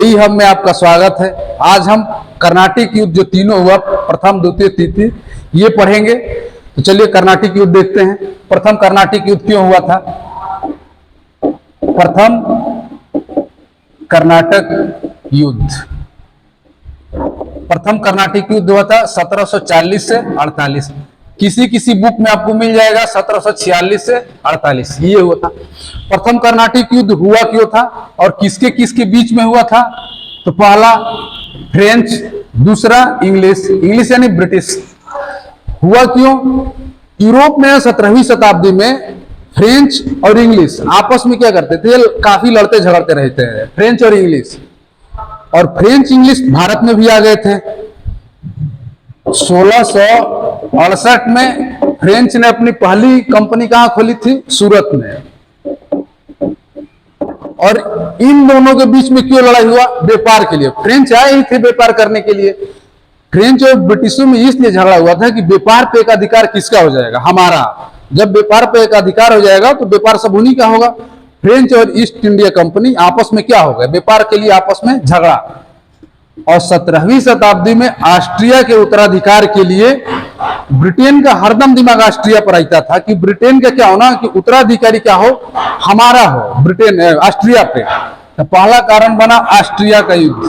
यही हम में आपका स्वागत है। आज हम कर्नाटिक युद्ध जो तीनों हुआ, प्रथम द्वितीय तृतीय, ये पढ़ेंगे। तो चलिए कर्नाटिक युद्ध देखते हैं। प्रथम कर्नाटिक युद्ध क्यों हुआ था? प्रथम कर्नाटक युद्ध, प्रथम कर्नाटिक युद्ध हुआ था 1740 से 48। किसी किसी बुक में आपको मिल जाएगा 1746 से 48, ये हुआ था। प्रथम कर्नाटिक युद्ध हुआ क्यों था और किसके किसके बीच में हुआ था? तो पहला फ्रेंच, दूसरा इंग्लिश, इंग्लिश यानी ब्रिटिश। हुआ क्यों? यूरोप में 17वीं शताब्दी में फ्रेंच और इंग्लिश आपस में क्या करते थे? काफी लड़ते झगड़ते रहते हैं, फ्रेंच और इंग्लिश। और फ्रेंच इंग्लिश भारत में भी आ गए थे। 1668 में फ्रेंच ने अपनी पहली कंपनी कहां खोली थी? सूरत में। और इन दोनों के बीच में क्यों लड़ाई हुआ? व्यापार के लिए। फ्रेंच आए ही थे व्यापार करने के लिए। फ्रेंच और ब्रिटिशों में इसलिए झगड़ा हुआ था कि व्यापार पे एक अधिकार किसका हो जाएगा? हमारा। जब व्यापार पे एक अधिकार हो जाएगा तो व्यापार सब उन्हीं का होगा। फ्रेंच और ईस्ट इंडिया कंपनी आपस में क्या हो गया? व्यापार के लिए आपस में झगड़ा। और 17वीं शताब्दी में ऑस्ट्रिया के उत्तराधिकार के लिए ब्रिटेन का हरदम दिमाग ऑस्ट्रिया पर आता था कि ब्रिटेन का क्या होना कि उत्तराधिकारी क्या हो? हमारा हो, ब्रिटेन ऑस्ट्रिया पे। तो पहला कारण बना ऑस्ट्रिया का युद्ध,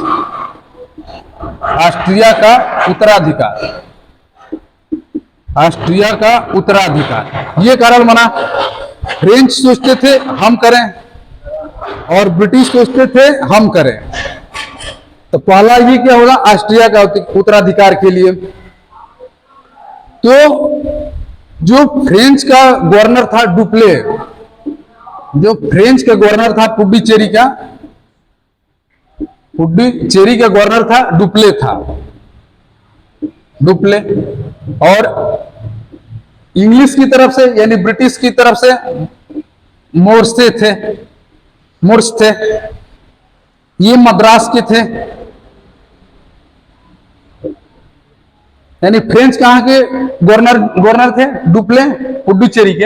ऑस्ट्रिया का उत्तराधिकार, ऑस्ट्रिया का उत्तराधिकार, ये कारण बना। फ्रेंच सोचते थे हम करें और ब्रिटिश सोचते थे हम करें। तो पहला ये क्या होगा? ऑस्ट्रिया का उत्तराधिकार के लिए। तो जो फ्रेंच का गवर्नर था डुप्ले, जो फ्रेंच का गवर्नर था पुडुचेरी का, पुडुचेरी का गवर्नर था डुप्ले था, डुप्ले। और इंग्लिश की तरफ से यानी ब्रिटिश की तरफ से मोर्से थे, मोर्स थे, ये मद्रास के थे। यानी फ्रेंच कहां के गवर्नर थे? डुप्ले, पुडुचेरी के।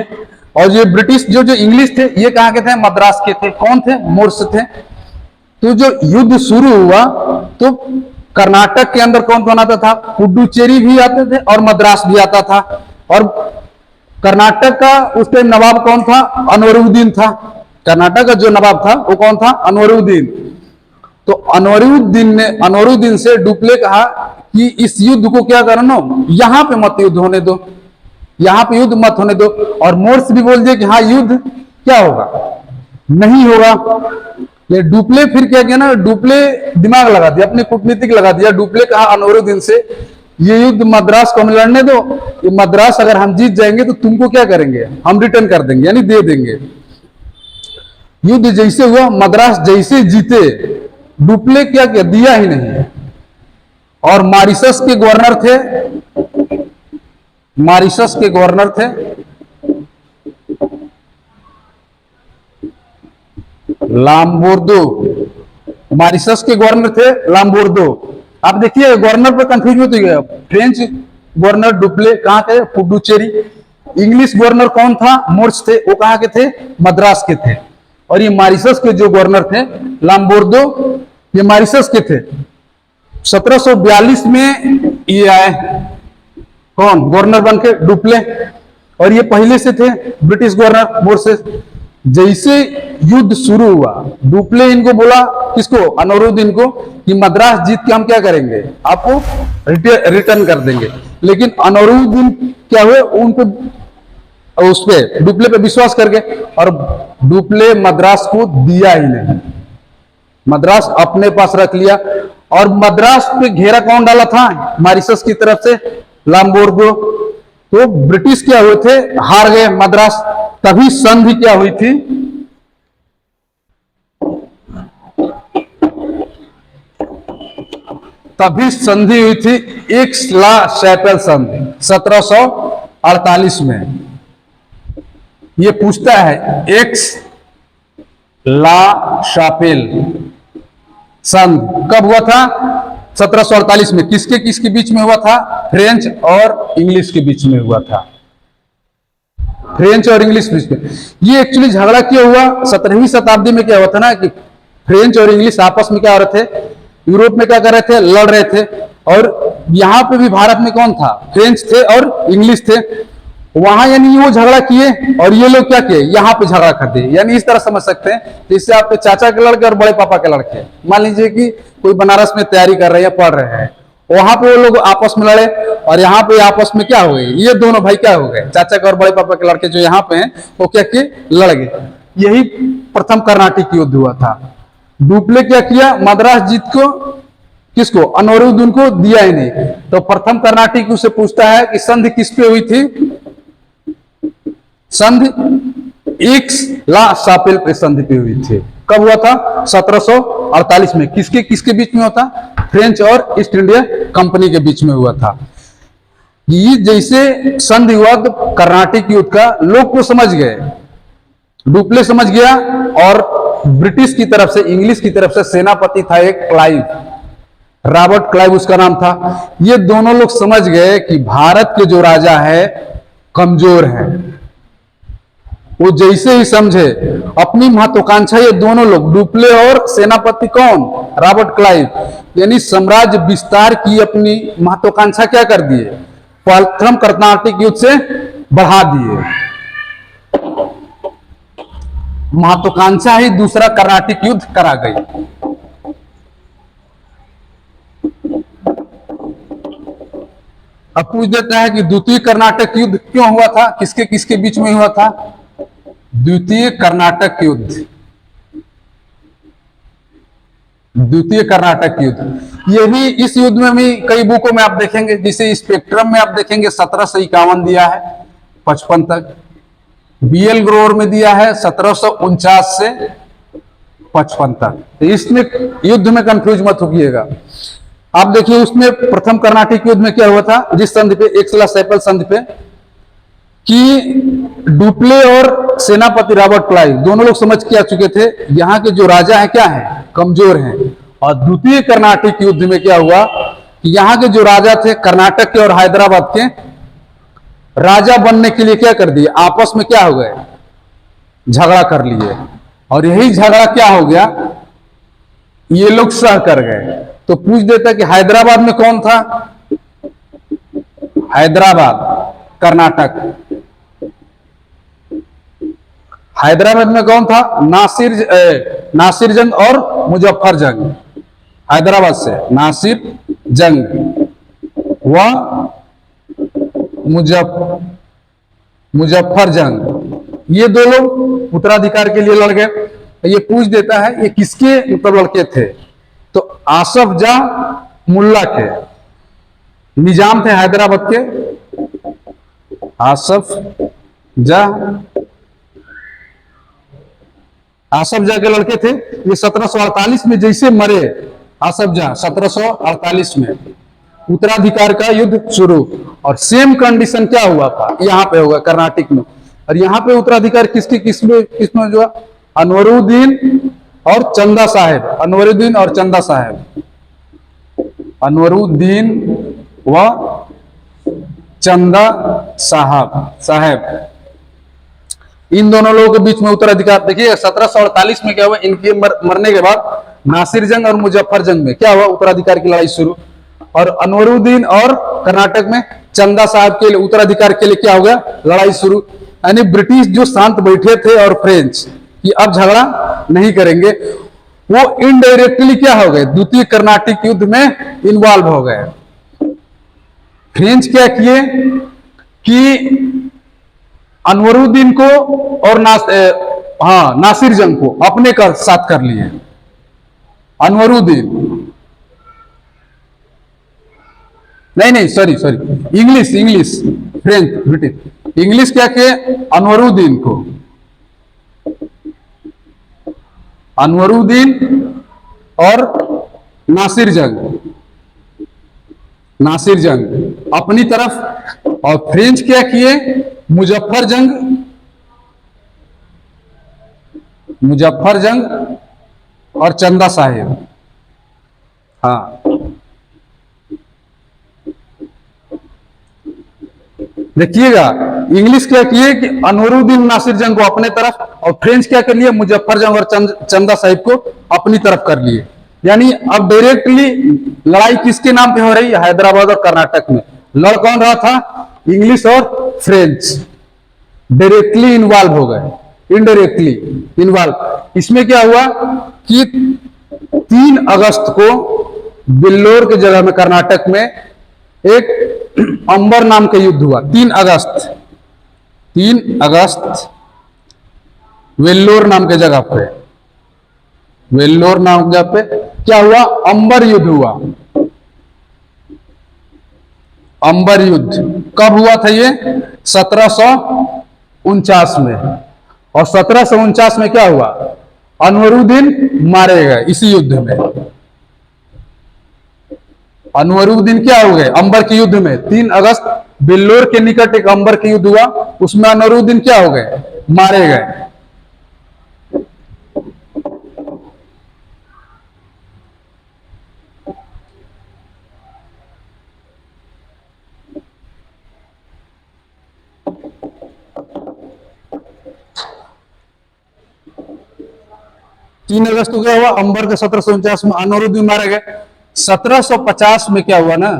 और ये ब्रिटिश जो इंग्लिश थे ये कहां के थे? मद्रास के थे। कौन थे? मोर्स थे। तो जो युद्ध शुरू हुआ तो कर्नाटक के अंदर कौन कौन आता था? पुडुचेरी भी आते थे और मद्रास भी आता था। और कर्नाटक का उस टाइम नवाब कौन था? अनवरुद्दीन था। कर्नाटक का जो नवाब था वो कौन था? अनवरुद्दीन। तो अनवरुद्दीन से डुप्ले कहा कि इस युद्ध को क्या करना, यहां पे मत युद्ध होने दो, यहां पे युद्ध मत होने दो। और मोर्स भी बोल दिए कि हाँ युद्ध क्या होगा? नहीं होगा। ये डुप्ले फिर क्या किया ना, डुप्ले दिमाग लगा दिया, अपनी कूटनीतिक लगा दिया। डुप्ले कहा अनवरुद्दीन से ये युद्ध मद्रास को हम लड़ने दो, ये मद्रास अगर हम जीत जाएंगे तो तुमको क्या करेंगे? हम रिटर्न कर देंगे, यानी दे देंगे। युद्ध जैसे हुआ, मद्रास जैसे जीते, डुप्ले क्या किया? दिया ही नहीं। और मॉरिशस के गवर्नर थे, मॉरिशस के गवर्नर थे लाम्बोर्दो, मॉरिशस के गवर्नर थे लाम्बोर्दो। आप देखिए गवर्नर पर कंफ्यूज होती है। फ्रेंच गवर्नर डुप्ले कहां थे? पुडुचेरी। इंग्लिश गवर्नर कौन था? मोर्स थे, वो कहां के थे? मद्रास के थे। और ये मॉरिशस के जो गवर्नर थे लाम्बोर्दो, ये मॉरिशस के थे। 1742 में ये आए कौन? गवर्नर बन के डुप्ले। और ये पहले से थे ब्रिटिश गवर्नर मोर्सेस। जैसे युद्ध शुरू हुआ, डुप्ले इनको बोला, किसको? अनवरुद्दीन को, कि मद्रास जीत के हम क्या करेंगे? आपको रिटर्न कर देंगे। लेकिन अनवरुद्दीन क्या हुए? उनको उस पे डुप्ले पे विश्वास करके, और डुप्ले मद्रास को दिया ही नहीं, मद्रास अपने पास रख लिया। और मद्रास पे घेरा कौन डाला था? मॉरिशस की तरफ से लाम्बोर्दो। तो ब्रिटिश क्या हुए थे? हार गए मद्रास। तभी संधि क्या हुई थी? तभी संधि हुई थी एक्स-ला-चैपेल संधि 1748 में। ये पूछता है एक्स ला शापेल संधि कब हुआ था? 1748 में। किसके किसके बीच में हुआ था? फ्रेंच और इंग्लिश के बीच में हुआ था। फ्रेंच और इंग्लिश बीच में। ये एक्चुअली झगड़ा क्यों हुआ? 17वीं शताब्दी में क्या हुआ था ना कि फ्रेंच और इंग्लिश आपस में क्या हो रहे थे, यूरोप में क्या कर रहे थे, लड़ रहे थे। और यहाँ पे भी भारत में कौन था, फ्रेंच थे और इंग्लिश थे। वहां यानी वो झगड़ा किए और ये लोग क्या किए, यहाँ पे झगड़ा कर दिए। यानी इस तरह समझ सकते हैं जैसे आपके चाचा के लड़के और बड़े पापा के लड़के, मान लीजिए कि कोई बनारस में तैयारी कर रहे हैं, पढ़ रहे हैं, वहां पे वो लोग आपस में लड़े और यहाँ पे आपस में क्या हो गए, ये दोनों भाई क्या हो गए, चाचा के और बड़े पापा के लड़के जो यहाँ पे हैं वो क्या किए, लड़ गए। यही प्रथम कर्नाटिक युद्ध हुआ था। डुप्ले क्या किया, मद्रास जीत को किसको, अनवरुद्दीन को दिया ही नहीं। तो प्रथम कर्नाटिक उससे पूछता है कि संधि किस पे हुई थी, संधि एक्स ला सापेल पे संधि पे हुई थी। कब हुआ था, 1748 में। किसके किसके बीच में होता, फ्रेंच और ईस्ट इंडिया कंपनी के बीच में हुआ था। ये जैसे संधि हुआ तो कर्नाटिक युद्ध का लोग को समझ गए, डुप्ले समझ गया और ब्रिटिश की तरफ से, इंग्लिश की तरफ से सेनापति था एक क्लाइव, रॉबर्ट क्लाइव उसका नाम था। ये दोनों लोग समझ गए कि भारत के जो राजा है कमजोर है। वो जैसे ही समझे अपनी महत्वाकांक्षा, ये दोनों लोग डुप्ले और सेनापति कौन, रॉबर्ट क्लाइव, यानी साम्राज्य विस्तार की अपनी महत्वाकांक्षा क्या कर दिए, प्रथम कर्नाटिक युद्ध से बढ़ा दिए। महत्वाकांक्षा ही दूसरा कर्नाटिक युद्ध करा गई। अब पूछ देता है कि द्वितीय कर्नाटक युद्ध क्यों हुआ था, किसके किसके बीच में हुआ था, द्वितीय कर्नाटक युद्ध, द्वितीय कर्नाटक युद्ध। ये भी इस युद्ध में भी कई बुकों में आप देखेंगे, जैसे स्पेक्ट्रम में आप देखेंगे 1751 दिया है 55 तक, बीएल ग्रोवर में दिया है 1749 से 55 तक। तो इसमें युद्ध में कंफ्यूज मत होइएगा। आप देखिए उसमें प्रथम कर्नाटिक युद्ध में क्या हुआ था, जिस संधि पे, एक्सला सैपल संधि पे, कि डुप्ले और सेनापति रॉबर्ट क्लाइव दोनों लोग समझ के आ चुके थे यहाँ के जो राजा है क्या है, कमजोर हैं। और द्वितीय कर्नाटिक युद्ध में क्या हुआ कि यहाँ के जो राजा थे कर्नाटक के और हैदराबाद के, राजा बनने के लिए क्या कर दिए, आपस में क्या हो गए, झगड़ा कर लिए। और यही झगड़ा क्या हो गया, ये लोग सह कर गए। तो पूछ देता कि हैदराबाद में कौन था, हैदराबाद कर्नाटक, हैदराबाद में कौन था, नासिर जंग और मुजफ्फर जंग। हैदराबाद से नासिर जंग व मुजफ्फर जंग, ये दो लोग उत्तराधिकार के लिए लड़ गए। ये पूछ देता है ये किसके मतलब लड़के थे, तो आसफ जा मुल्ला के, निजाम थे हैदराबाद के, आसफ जा के लड़के थे। ये 1748 में जैसे मरे आसफ जा, 1748 में उत्तराधिकार का युद्ध शुरू। और सेम कंडीशन क्या हुआ था, यहाँ पे होगा कर्नाटिक में। और यहाँ पे उत्तराधिकार किसमें जो, अनवरुद्दीन और चंदा साहेब, अनवरुद्दीन और चंदा साहेब, अनवरुद्दीन व चंदा साहेब, इन दोनों लोगों के बीच में उत्तराधिकार। देखिए 1748 में क्या हुआ, इनके मरने के बाद नासिर जंग और मुजफ्फर जंग में क्या हुआ, उत्तराधिकार की लड़ाई शुरू। और अनवरुद्दीन और कर्नाटक में चंदा साहब के लिए उत्तराधिकार के लिए क्या हो गया, लड़ाई शुरू। यानी ब्रिटिश जो शांत बैठे थे और फ्रेंच कि अब झगड़ा नहीं करेंगे, वो इनडायरेक्टली क्या हो गए, द्वितीय कर्नाटिक युद्ध में इन्वॉल्व हो गए। फ्रेंच क्या किए कि अनवरुद्दीन को और नासिर जंग को अपने का साथ कर लिए। अनवरुद्दीन नहीं sorry English French British, English क्या किए, अनवरुद्दीन को, अनवरुद्दीन और नासिर जंग अपनी तरफ, और फ्रेंच क्या किए, मुजफ्फर जंग और चंदा साहेब। हाँ देखिएगा इंग्लिश क्या किए कि अनवरुद्दीन नासिर जंग को अपने तरफ, और फ्रेंच क्या कर लिए, मुजफ्फर जंग और चंदा साहिब को अपनी तरफ कर लिए। यानी अब डायरेक्टली लड़ाई किसके नाम पे हो रही है? हैदराबाद और कर्नाटक में। लड़ कौन रहा था? इंग्लिश और फ्रेंच। डायरेक्टली इन्वॉल्व हो गए, इनडायरेक्टली इन्वॉल्व। इसमें क्या हुआ कि 3 अगस्त को बिल्लोर की जगह में कर्नाटक में एक अंबर नाम का युद्ध हुआ। 3 अगस्त वेल्लोर नाम के जगह पे, वेल्लोर नाम के जगह पे क्या हुआ? अंबर युद्ध हुआ। अंबर युद्ध कब हुआ था? ये 1749 में। और 1749 में क्या हुआ? अनवरुद्दीन मारे गए इसी युद्ध में। अनवरुद्दीन क्या हो गए? अंबर के युद्ध में 3 अगस्त बिल्लोर के निकट एक अंबर के युद्ध हुआ, उसमें अनवरुद्दीन क्या हो गए? मारे गए। तीन अगस्त को क्या हुआ? अंबर के 1749 में अनवरुद्दीन मारे गए। 1750 में क्या हुआ ना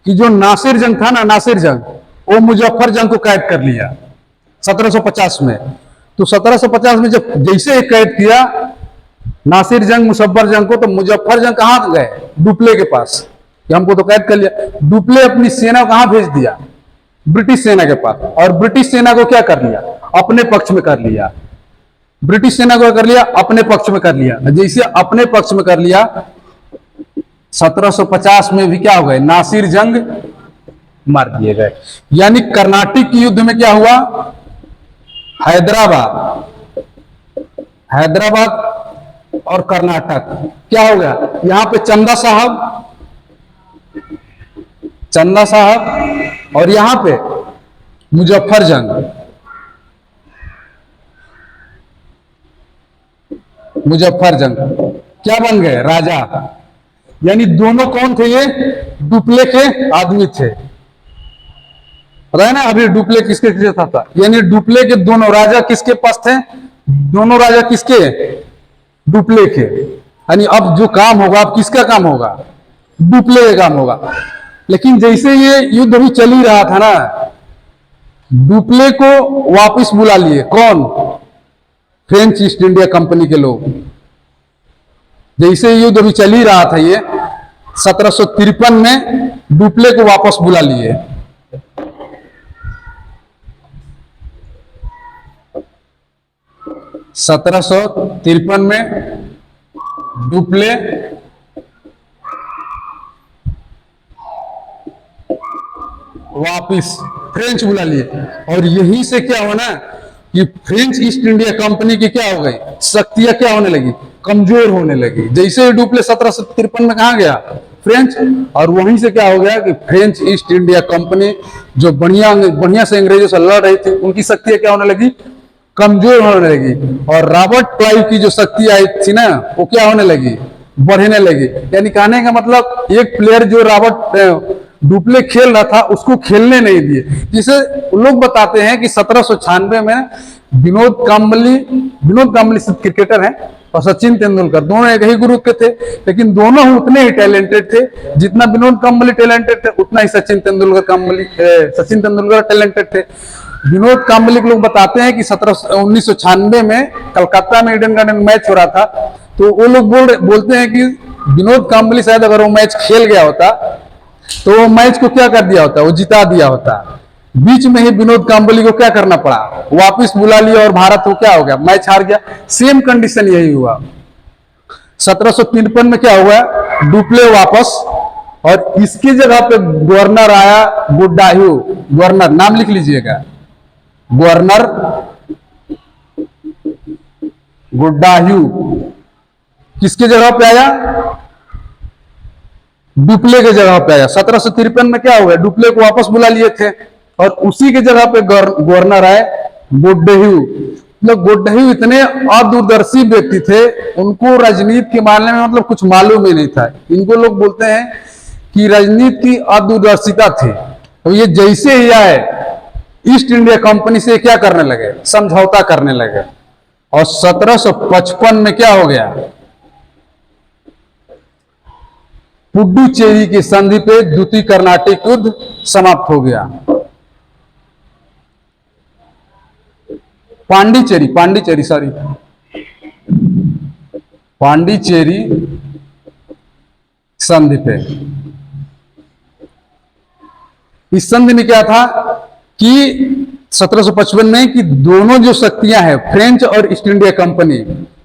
कि जो नासिर जंग था ना, नासिर जंग, वो मुजफ्फर जंग को कैद कर लिया 1750 में। तो 1750 में जब जैसे ही कैद किया नासिर जंग मुजफ्फर जंग को, तो मुजफ्फर जंग कहां गए? डुप्ले के पास, कि हमको तो कैद कर लिया। डुप्ले अपनी सेना कहां भेज दिया? ब्रिटिश सेना के पास। और ब्रिटिश सेना को क्या कर लिया? अपने पक्ष में कर लिया। ब्रिटिश सेना को कर लिया अपने पक्ष में कर लिया। जैसे अपने पक्ष में कर लिया, 1750 में भी क्या हो गए? नासिर जंग मार दिए गए। यानी कर्नाटक युद्ध में क्या हुआ? हैदराबाद और कर्नाटक क्या हो गया? यहां पे चंदा साहब और यहां पे मुजफ्फर जंग, क्या बन गए? राजा। यानी दोनों कौन थे? ये डुप्ले के आदमी थे। पता है ना अभी डुप्ले किसके था? यानी डुप्ले के दोनों राजा किसके पास थे? दोनों राजा किसके? डुप्ले के। यानी अब जो काम होगा, अब किसका काम होगा? डुप्ले का काम होगा। लेकिन जैसे ये युद्ध अभी चल ही रहा था ना, डुप्ले को वापस बुला लिए। कौन? फ्रेंच ईस्ट इंडिया कंपनी के लोग। जैसे युद्ध अभी चल ही रहा था, ये 1753 में डुप्ले को वापस बुला लिए। में डुप्ले वापिस फ्रेंच बुला लिए। और यहीं से क्या होना कि फ्रेंच ईस्ट इंडिया कंपनी की क्या हो गई? शक्तियां क्या होने लगी? कमजोर होने लगी। जैसे डुप्ले 1753 में कहा गया? फ्रेंच। और वहीं से क्या हो गया कि फ्रेंच ईस्ट इंडिया कंपनी जो बढ़िया से अंग्रेजों से लड़ रही थी, उनकी शक्तियां क्या होने लगी? कमजोर होने लगी। और रॉबर्ट क्लाइव की जो शक्ति आई थी ना, वो क्या होने लगी? बढ़ने लगी। यानी कहने का मतलब एक प्लेयर जो रॉबर्ट डुप्ले खेल रहा था, उसको खेलने नहीं दिए। जिसे लोग बताते हैं कि 1796 में विनोद कांबली क्रिकेटर हैं और सचिन तेंदुलकर दोनों एक ही ग्रुप के थे, लेकिन दोनों उतने ही टैलेंटेड थे। जितना विनोद कांबली टैलेंटेड थे, उतना ही सचिन तेंदुलकर टैलेंटेड थे। विनोद कांबली के लोग बताते हैं कि 1996 में कलकत्ता में ईडन गार्डन मैच हो रहा था, तो वो लोग बोलते हैं कि विनोद कांबली शायद अगर वो मैच खेल गया होता तो वो मैच को क्या कर दिया होता? वो जिता दिया होता। बीच में ही विनोद कांबली को क्या करना पड़ा? वापस बुला लिया और भारत को क्या हो गया? मैच हार गया। सेम कंडीशन यही हुआ। 1753 में क्या हुआ? डुप्ले वापस, और इसकी जगह पे गवर्नर आया गुड्डाह्यू। गवर्नर नाम लिख लीजिएगा, गवर्नर गुड्डाह्यू। किसकी जगह पे आया? डुप्ले के जगह पे आया। 1753 में क्या हुआ? डुप्ले को वापस बुला लिए थे और उसी के जगह पे गवर्नर आए गुड्डाह्यू। मतलब गुड्डाह्यू इतने अदूरदर्शी व्यक्ति थे, उनको राजनीति के मामले में मतलब कुछ मालूम ही नहीं था। इनको लोग बोलते हैं कि राजनीति की अदूरदर्शिता थी। तो ये जैसे ही आए ईस्ट इंडिया कंपनी से क्या करने लगे, समझौता करने लगे। और 1755 में क्या हो गया, पुडुचेरी की संधि पे द्वितीय कर्नाटिक युद्ध समाप्त हो गया। पांडिचेरी संधि पे, इस संधि में क्या था कि 1755 में कि दोनों जो शक्तियां हैं, फ्रेंच और ईस्ट इंडिया कंपनी,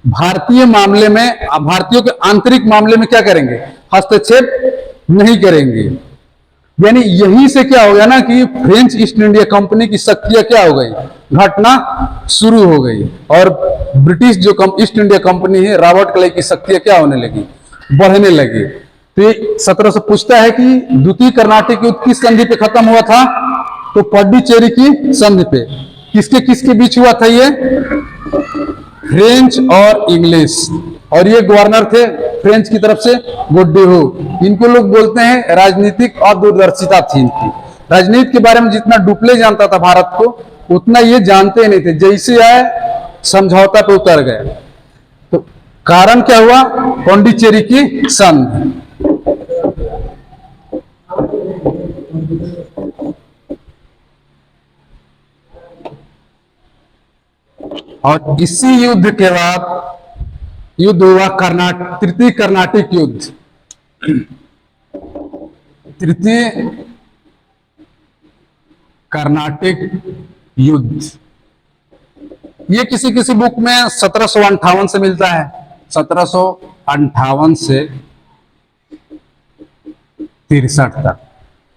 भारतीय मामले में, भारतीयों के आंतरिक मामले में क्या करेंगे, हस्तक्षेप नहीं करेंगे। यानी यहीं से क्या हो गया ना कि फ्रेंच ईस्ट इंडिया कंपनी की शक्तियां क्या हो गई, घटना शुरू हो गई। और ब्रिटिश जो ईस्ट इंडिया कंपनी है, रॉबर्ट क्लाइव की शक्तियां क्या होने लगी, बढ़ने लगी। तो 1700 पूछता है कि द्वितीय कर्नाटिक युद्ध किस संधि पे खत्म हुआ था, तो पौंडीचेरी की संधि पे। किसके किसके बीच हुआ था ये, फ्रेंच और इंग्लिश। और ये गवर्नर थे फ्रेंच की तरफ से गोड्डेहू। इनको लोग बोलते हैं राजनीतिक अदूरदर्शिता थी इनकी। राजनीति के बारे में जितना डुप्ले जानता था भारत को, उतना ये जानते नहीं थे। जैसे आए समझौता पे उतर गए। तो कारण क्या हुआ, पौंडीचेरी की संधि। और इसी युद्ध के बाद युद्ध हुआ तृतीय कर्नाटिक युद्ध। तृतीय कर्नाटिक युद्ध ये किसी किसी बुक में 1758 से मिलता है, 1758 से 63 तक।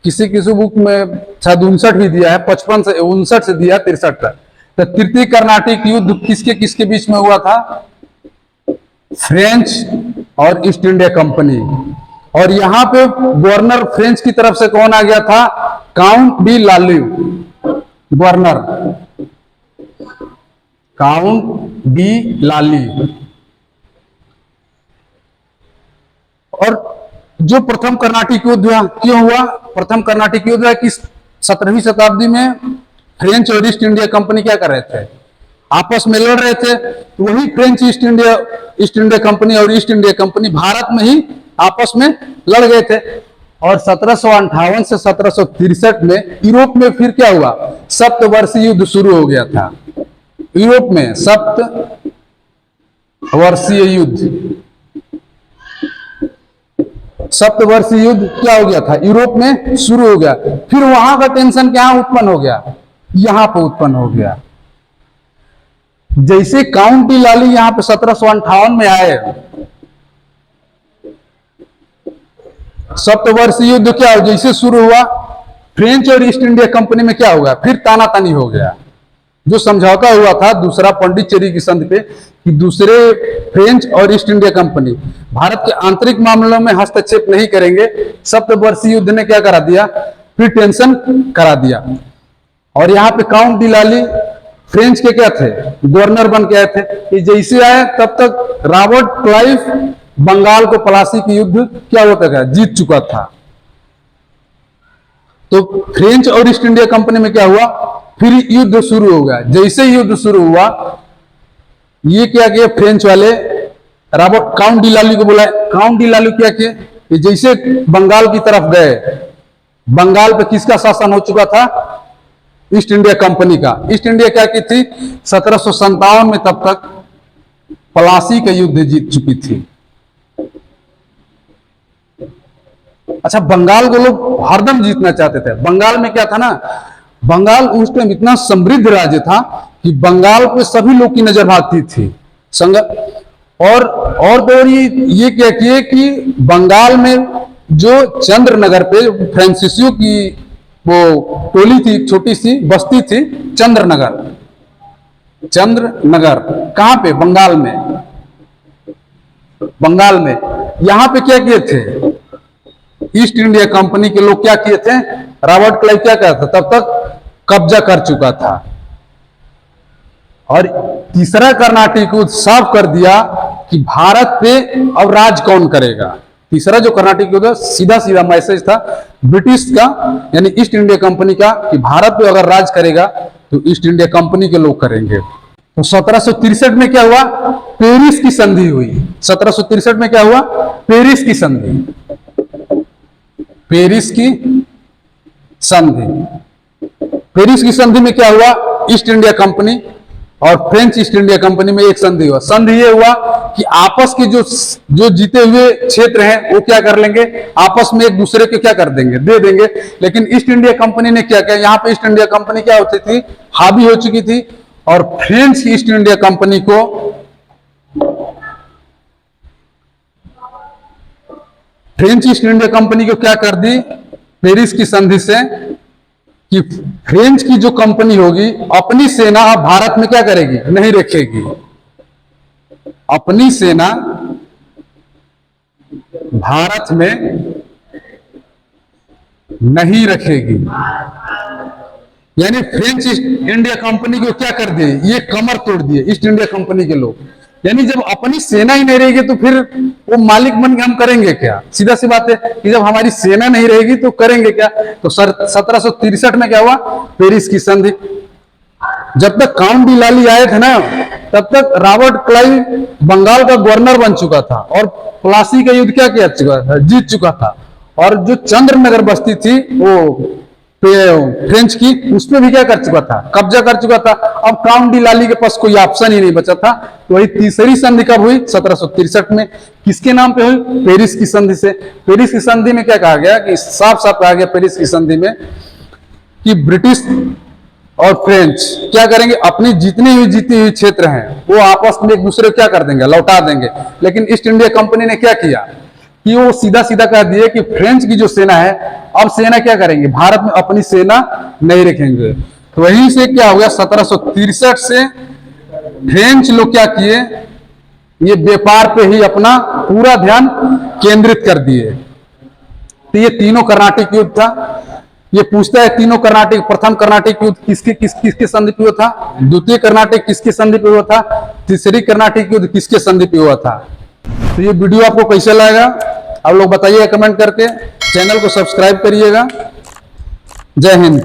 किसी किसी बुक में शायद 59 भी दिया है, 55 से 59 से दिया 63 तक। तो तृतीय कर्नाटिक युद्ध किसके किसके बीच में हुआ था, फ्रेंच और ईस्ट इंडिया कंपनी। और यहां पे गवर्नर फ्रेंच की तरफ से कौन आ गया था, काउंट डी लाली गवर्नर, काउंट डी लाली। और जो प्रथम कर्नाटिक युद्ध हुआ, क्यों हुआ प्रथम कर्नाटिक युद्ध, है कि 17वीं शताब्दी में फ्रेंच और ईस्ट इंडिया कंपनी क्या कर रहे थे, आपस में लड़ रहे थे। तो वही फ्रेंच ईस्ट इंडिया कंपनी और ईस्ट इंडिया कंपनी भारत में ही आपस में लड़ गए थे। और 1758 से 1763 में यूरोप में फिर क्या हुआ, सप्तवर्षीय युद्ध शुरू हो गया था। यूरोप में सप्तवर्षीय युद्ध क्या हो गया था, यूरोप में शुरू हो गया। फिर वहां का टेंशन क्या उत्पन्न हो गया, यहां पर उत्पन्न हो गया। जैसे काउंट डी लाली यहां पे 1758 में आए, सप्तवर्षीय युद्ध क्या हो, जैसे शुरू हुआ, फ्रेंच और ईस्ट इंडिया कंपनी में क्या होगा, फिर तानातानी हो गया। जो समझौता हुआ था दूसरा पौंडीचेरी की संधि पे, कि दूसरे फ्रेंच और ईस्ट इंडिया कंपनी भारत के आंतरिक मामलों में हस्तक्षेप नहीं करेंगे, सप्तवर्षीय युद्ध ने क्या करा दिया, फिर टेंशन करा दिया। और यहाँ पे काउंट डी लाली फ्रेंच के क्या थे, गवर्नर बन के आए थे। कि जैसे आए तब तक रॉबर्ट क्लाइव बंगाल को प्लासी की युद्ध क्या होता गया, जीत चुका था। तो फ्रेंच और ईस्ट इंडिया कंपनी में क्या हुआ, फिर युद्ध शुरू हो गया। जैसे युद्ध शुरू हुआ, ये क्या किया फ्रेंच वाले, रॉबर्ट काउंट डी लाली को बुलाए। काउंट डी लाली क्या किए, जैसे बंगाल की तरफ गए, बंगाल पे किसका शासन हो चुका था, ईस्ट इंडिया कंपनी का। ईस्ट इंडिया क्या की थी, 1757 में तब तक प्लासी का युद्ध जीत चुकी थी। अच्छा, बंगाल को लोग हरदम जीतना चाहते थे। बंगाल में क्या था ना, बंगाल उस टाइम इतना समृद्ध राज्य था कि बंगाल पे सभी लोग की नजर भागती थी। और तो ये क्या किए कि बंगाल में जो चंद्रनगर पे फ्रांसीसियों की वो टोली थी, छोटी सी बस्ती थी, चंद्रनगर कहां पे, बंगाल में। यहां पे क्या किए थे, ईस्ट इंडिया कंपनी के लोग क्या किए थे, रॉबर्ट क्लाइव क्या कहता तब तक कब्जा कर चुका था। और तीसरा कर्नाटिक युद्ध साफ कर दिया कि भारत पे अब राज कौन करेगा। तीसरा जो कर्नाटक युद्ध सीधा सीधा मैसेज था ब्रिटिश का, यानी ईस्ट इंडिया कंपनी का, कि भारत पे अगर राज करेगा तो ईस्ट इंडिया कंपनी के लोग करेंगे। तो 1763 में क्या हुआ? पेरिस की संधि हुई। 1763 में क्या हुआ? पेरिस की संधि। पेरिस की संधि। पेरिस की संधि में क्या हुआ? ईस्ट इंडिया कंपनी और फ्रेंच ईस्ट इंडिया कंपनी में एक संधि हुआ। संधि ये हुआ कि आपस के जो जीते हुए क्षेत्र हैं वो क्या कर लेंगे, आपस में एक दूसरे के क्या कर देंगे, दे देंगे। लेकिन ईस्ट इंडिया कंपनी ने क्या किया, यहाँ पे ईस्ट इंडिया कंपनी क्या होती थी, हावी हो चुकी थी, और फ्रेंच ईस्ट इंडिया कंपनी को फ्रेंच ईस्ट इंडिया कंपनी को क्या कर दी पेरिस की संधि से, कि फ्रेंच की जो कंपनी होगी अपनी सेना अब भारत में क्या करेगी, नहीं रखेगी। अपनी सेना भारत में नहीं रखेगी। यानी फ्रेंच ईस्ट इंडिया कंपनी को क्या कर दिए, ये कमर तोड़ दिए ईस्ट इंडिया कंपनी के लोग। यानी जब अपनी सेना ही नहीं रहेगी तो फिर वो मालिक बन के हम करेंगे क्या? सीधा सी बात है कि जब हमारी सेना नहीं रहेगी तो करेंगे क्या? तो 1763 में क्या हुआ? पेरिस की संधि। जब तक काउंट डी लाली आए थे ना, तब तक रॉबर्ट क्लाइव बंगाल का गवर्नर बन चुका था और प्लासी का युद्ध क्या किया चुका था, जीत चुका था। और जो चंद्रनगर बस्ती थी वो फ्रेंच की, उसमें भी क्या कर चुका था, कब्जा कर चुका था। अब काउंट डी लाली के पास कोई ऑप्शन ही नहीं बचा था। तो वही तीसरी संधि कब हुई? 1763 में। किसके नाम पे हुई? पेरिस की संधि से। पेरिस की संधि में क्या कहा गया, कि साफ साफ कहा गया पेरिस की संधि में कि ब्रिटिश और फ्रेंच क्या करेंगे, अपनी जितनी हुई क्षेत्र हैं वो आपस में एक दूसरे को क्या कर देंगे, लौटा देंगे। लेकिन ईस्ट इंडिया कंपनी ने क्या किया कि वो सीधा सीधा कह दिए कि फ्रेंच की जो सेना है, अब सेना क्या करेंगे, भारत में अपनी सेना नहीं रखेंगे। तो वहीं से क्या हो गया, 1763 से फ्रेंच लोग क्या किए, ये व्यापार पे ही अपना पूरा ध्यान केंद्रित कर दिए। तो ये तीनों कर्नाटक युद्ध था। ये पूछता है तीनों कर्नाटक, प्रथम कर्नाटक युद्ध किसके संधि पे हुआ था, द्वितीय कर्नाटक किसके संधि पे हुआ था, तीसरी कर्नाटक युद्ध किसके संधि पे हुआ था। तो ये वीडियो आपको कैसा लगा आप लोग बताइएगा कमेंट करके। चैनल को सब्सक्राइब करिएगा। जय हिंद।